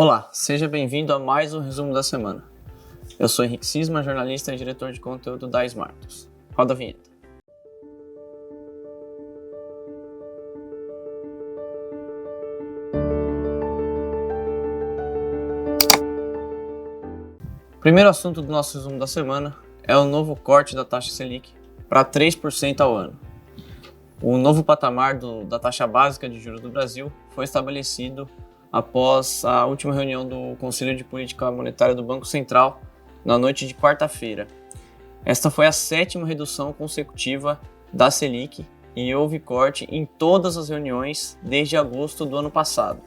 Olá, seja bem-vindo a mais um resumo da semana. Eu sou Henrique Cisma, jornalista e diretor de conteúdo da Smartus. Roda a vinheta. O primeiro assunto do nosso resumo da semana é o novo corte da taxa Selic para 3% ao ano. O novo patamar da taxa básica de juros do Brasil foi estabelecido após a última reunião do Conselho de Política Monetária do Banco Central na noite de quarta-feira. Esta foi a 7ª redução consecutiva da Selic e houve corte em todas as reuniões desde agosto do ano passado.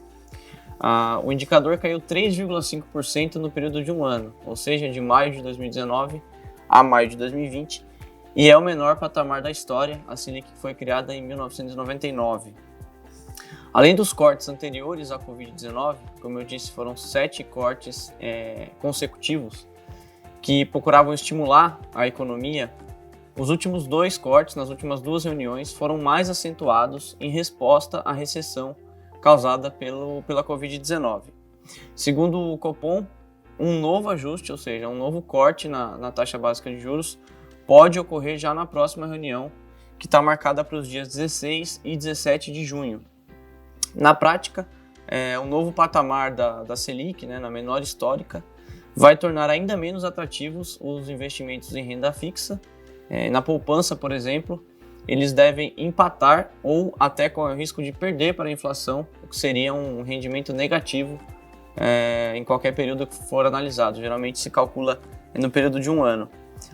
O indicador caiu 3,5% no período de um ano, ou seja, de maio de 2019 a maio de 2020, e é o menor patamar da história. A Selic foi criada em 1999. Além dos cortes anteriores à Covid-19, como eu disse, foram 7 cortes consecutivos que procuravam estimular a economia. Os últimos 2 cortes, nas últimas 2 reuniões, foram mais acentuados em resposta à recessão causada pela Covid-19. Segundo o Copom, um novo ajuste, ou seja, um novo corte na taxa básica de juros, pode ocorrer já na próxima reunião, que está marcada para os dias 16 e 17 de junho. Na prática, o novo patamar da Selic, na menor histórica, vai tornar ainda menos atrativos os investimentos em renda fixa. Na poupança, por exemplo, eles devem empatar ou até correr o risco de perder para a inflação, o que seria um rendimento negativo em qualquer período que for analisado. Geralmente se calcula no período de um ano.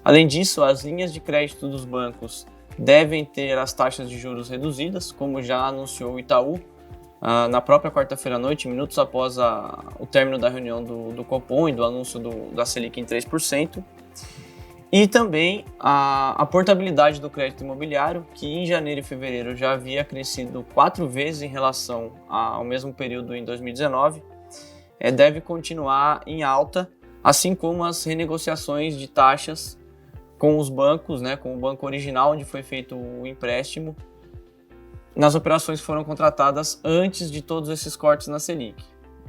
Além disso, as linhas de crédito dos bancos devem ter as taxas de juros reduzidas, como já anunciou o Itaú na própria quarta-feira à noite, minutos após o término da reunião do Copom e do anúncio da Selic em 3%. E também a portabilidade do crédito imobiliário, que em janeiro e fevereiro já havia crescido 4 vezes em relação ao mesmo período em 2019, deve continuar em alta, assim como as renegociações de taxas com os bancos, com o banco original onde foi feito o empréstimo, nas operações que foram contratadas antes de todos esses cortes na Selic.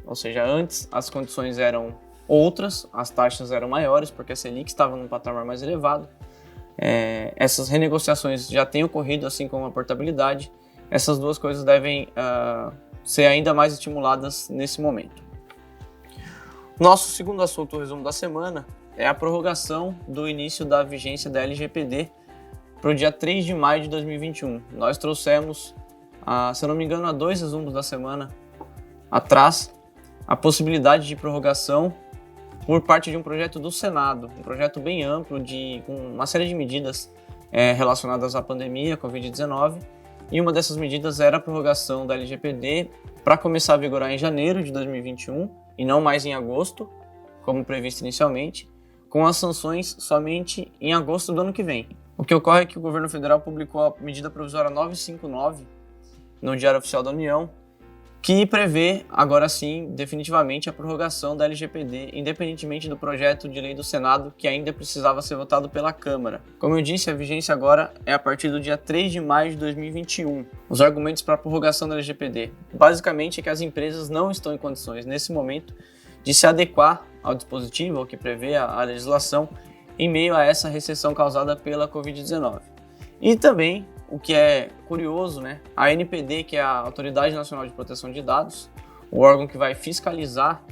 Ou seja, antes as condições eram outras, as taxas eram maiores porque a Selic estava num patamar mais elevado. Essas renegociações já têm ocorrido, assim como a portabilidade. Essas duas coisas devem ser ainda mais estimuladas nesse momento. Nosso segundo assunto, o resumo da semana, é a prorrogação do início da vigência da LGPD para o dia 3 de maio de 2021. Nós trouxemos, se eu não me engano, há 2 resumos da semana atrás, a possibilidade de prorrogação por parte de um projeto do Senado, um projeto bem amplo com uma série de medidas relacionadas à pandemia, Covid-19, e uma dessas medidas era a prorrogação da LGPD para começar a vigorar em janeiro de 2021 e não mais em agosto, como previsto inicialmente, com as sanções somente em agosto do ano que vem. O que ocorre é que o governo federal publicou a medida provisória 959 no Diário Oficial da União, que prevê, agora sim, definitivamente a prorrogação da LGPD, independentemente do projeto de lei do Senado, que ainda precisava ser votado pela Câmara. Como eu disse, a vigência agora é a partir do dia 3 de maio de 2021. Os argumentos para a prorrogação da LGPD, basicamente, é que as empresas não estão em condições, nesse momento, de se adequar ao dispositivo, ao que prevê a legislação, em meio a essa recessão causada pela Covid-19. E também, o que é curioso, a ANPD, que é a Autoridade Nacional de Proteção de Dados, o órgão que vai fiscalizar,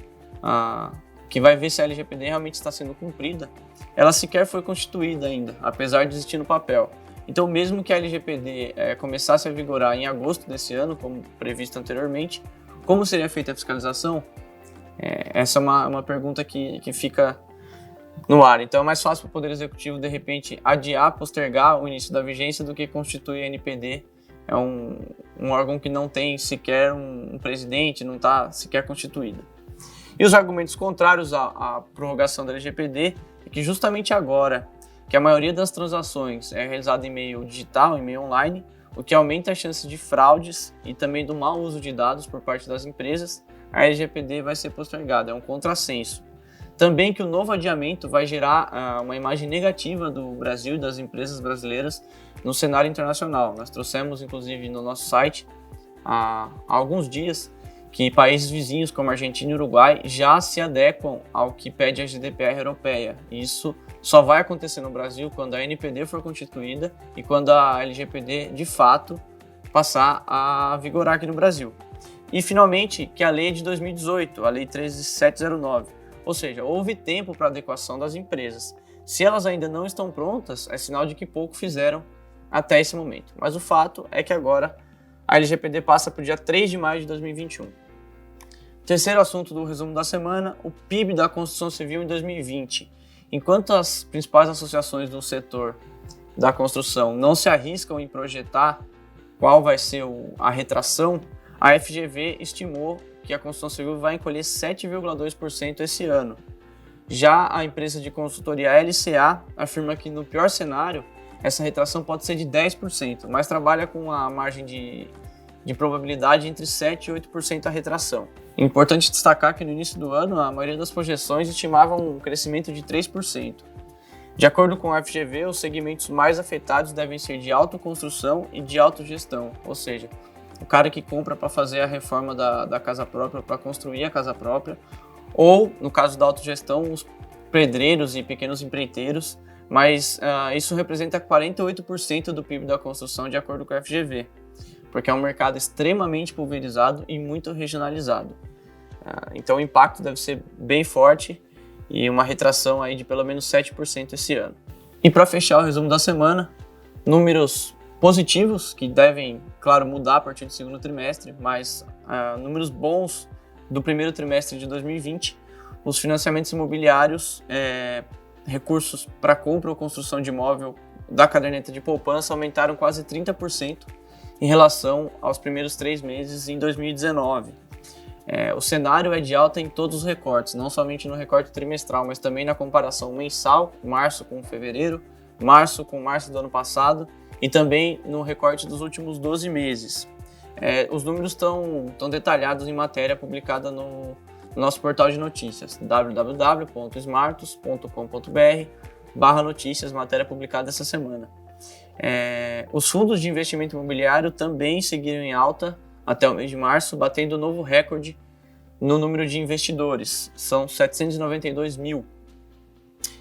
que vai ver se a LGPD realmente está sendo cumprida, ela sequer foi constituída ainda, apesar de existir no papel. Então, mesmo que a LGPD começasse a vigorar em agosto desse ano, como previsto anteriormente, como seria feita a fiscalização? Essa é uma pergunta que fica no ar. Então é mais fácil para o Poder Executivo, de repente, adiar, postergar o início da vigência do que constituir a NPD. É um órgão que não tem sequer um presidente, não está sequer constituído. E os argumentos contrários à prorrogação da LGPD é que justamente agora, que a maioria das transações é realizada em meio digital, em meio online, o que aumenta a chance de fraudes e também do mau uso de dados por parte das empresas, a LGPD vai ser postergada. É um contrassenso. Também que o novo adiamento vai gerar uma imagem negativa do Brasil e das empresas brasileiras no cenário internacional. Nós trouxemos, inclusive, no nosso site há alguns dias que países vizinhos como Argentina e Uruguai já se adequam ao que pede a GDPR europeia. Isso só vai acontecer no Brasil quando a NPD for constituída e quando a LGPD de fato passar a vigorar aqui no Brasil. E finalmente que a lei é de 2018, a lei 13709, ou seja, houve tempo para adequação das empresas. Se elas ainda não estão prontas, é sinal de que pouco fizeram até esse momento. Mas o fato é que agora a LGPD passa para o dia 3 de maio de 2021. Terceiro assunto do resumo da semana, o PIB da construção civil em 2020. Enquanto as principais associações do setor da construção não se arriscam em projetar qual vai ser a retração, a FGV estimou que a construção civil vai encolher 7,2% esse ano. Já a empresa de consultoria LCA afirma que no pior cenário, essa retração pode ser de 10%, mas trabalha com a margem de probabilidade entre 7% e 8% a retração. Importante destacar que no início do ano, a maioria das projeções estimavam um crescimento de 3%. De acordo com a FGV, os segmentos mais afetados devem ser de autoconstrução e de autogestão, ou seja, o cara que compra para fazer a reforma da casa própria, para construir a casa própria, ou, no caso da autogestão, os pedreiros e pequenos empreiteiros, mas isso representa 48% do PIB da construção, de acordo com a FGV, porque é um mercado extremamente pulverizado e muito regionalizado. Então o impacto deve ser bem forte e uma retração aí de pelo menos 7% esse ano. E para fechar o resumo da semana, números positivos que devem, claro, mudar a partir do segundo trimestre, mas números bons do primeiro trimestre de 2020, os financiamentos imobiliários, recursos para compra ou construção de imóvel da caderneta de poupança aumentaram quase 30% em relação aos primeiros 3 meses em 2019. O cenário é de alta em todos os recortes, não somente no recorte trimestral, mas também na comparação mensal, março com fevereiro, março com março do ano passado, e também no recorte dos últimos 12 meses. Os números estão detalhados em matéria publicada no nosso portal de notícias, www.smartus.com.br/notícias, matéria publicada essa semana. Os fundos de investimento imobiliário também seguiram em alta até o mês de março, batendo novo recorde no número de investidores, são 792 mil.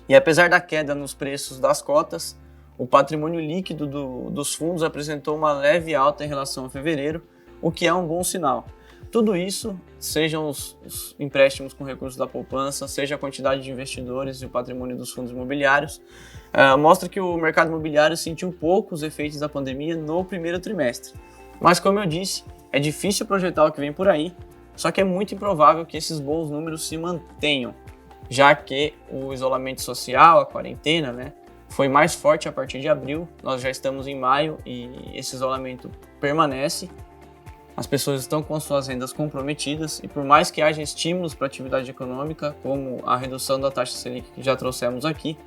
E apesar da queda nos preços das cotas, o patrimônio líquido dos fundos apresentou uma leve alta em relação a fevereiro, o que é um bom sinal. Tudo isso, sejam os empréstimos com recursos da poupança, seja a quantidade de investidores e o patrimônio dos fundos imobiliários, mostra que o mercado imobiliário sentiu pouco os efeitos da pandemia no primeiro trimestre. Mas como eu disse, é difícil projetar o que vem por aí, só que é muito improvável que esses bons números se mantenham, já que o isolamento social, a quarentena, foi mais forte a partir de abril, nós já estamos em maio e esse isolamento permanece. As pessoas estão com suas rendas comprometidas e por mais que haja estímulos para a atividade econômica, como a redução da taxa Selic que já trouxemos aqui,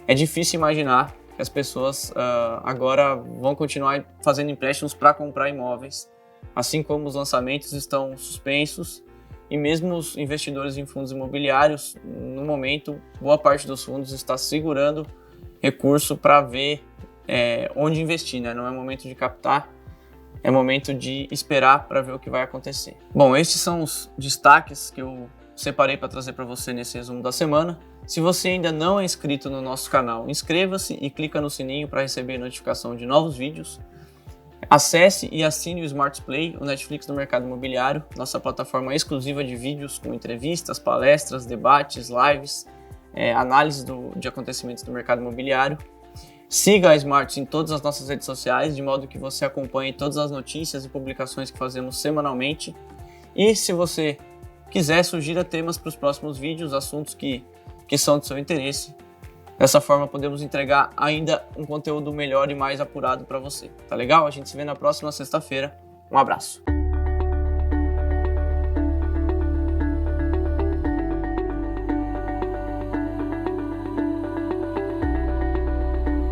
é difícil imaginar que as pessoas agora vão continuar fazendo empréstimos para comprar imóveis, assim como os lançamentos estão suspensos e mesmo os investidores em fundos imobiliários, no momento, boa parte dos fundos está segurando recurso para ver onde investir, Não é momento de captar, é momento de esperar para ver o que vai acontecer. Bom, esses são os destaques que eu separei para trazer para você nesse resumo da semana. Se você ainda não é inscrito no nosso canal, inscreva-se e clica no sininho para receber notificação de novos vídeos. Acesse e assine o Smart Play, o Netflix do mercado imobiliário, nossa plataforma exclusiva de vídeos com entrevistas, palestras, debates, lives, análise de acontecimentos do mercado imobiliário. Siga a Smartus em todas as nossas redes sociais, de modo que você acompanhe todas as notícias e publicações que fazemos semanalmente. E se você quiser, sugira temas para os próximos vídeos, assuntos que são de seu interesse. Dessa forma, podemos entregar ainda um conteúdo melhor e mais apurado para você. Tá legal? A gente se vê na próxima sexta-feira. Um abraço.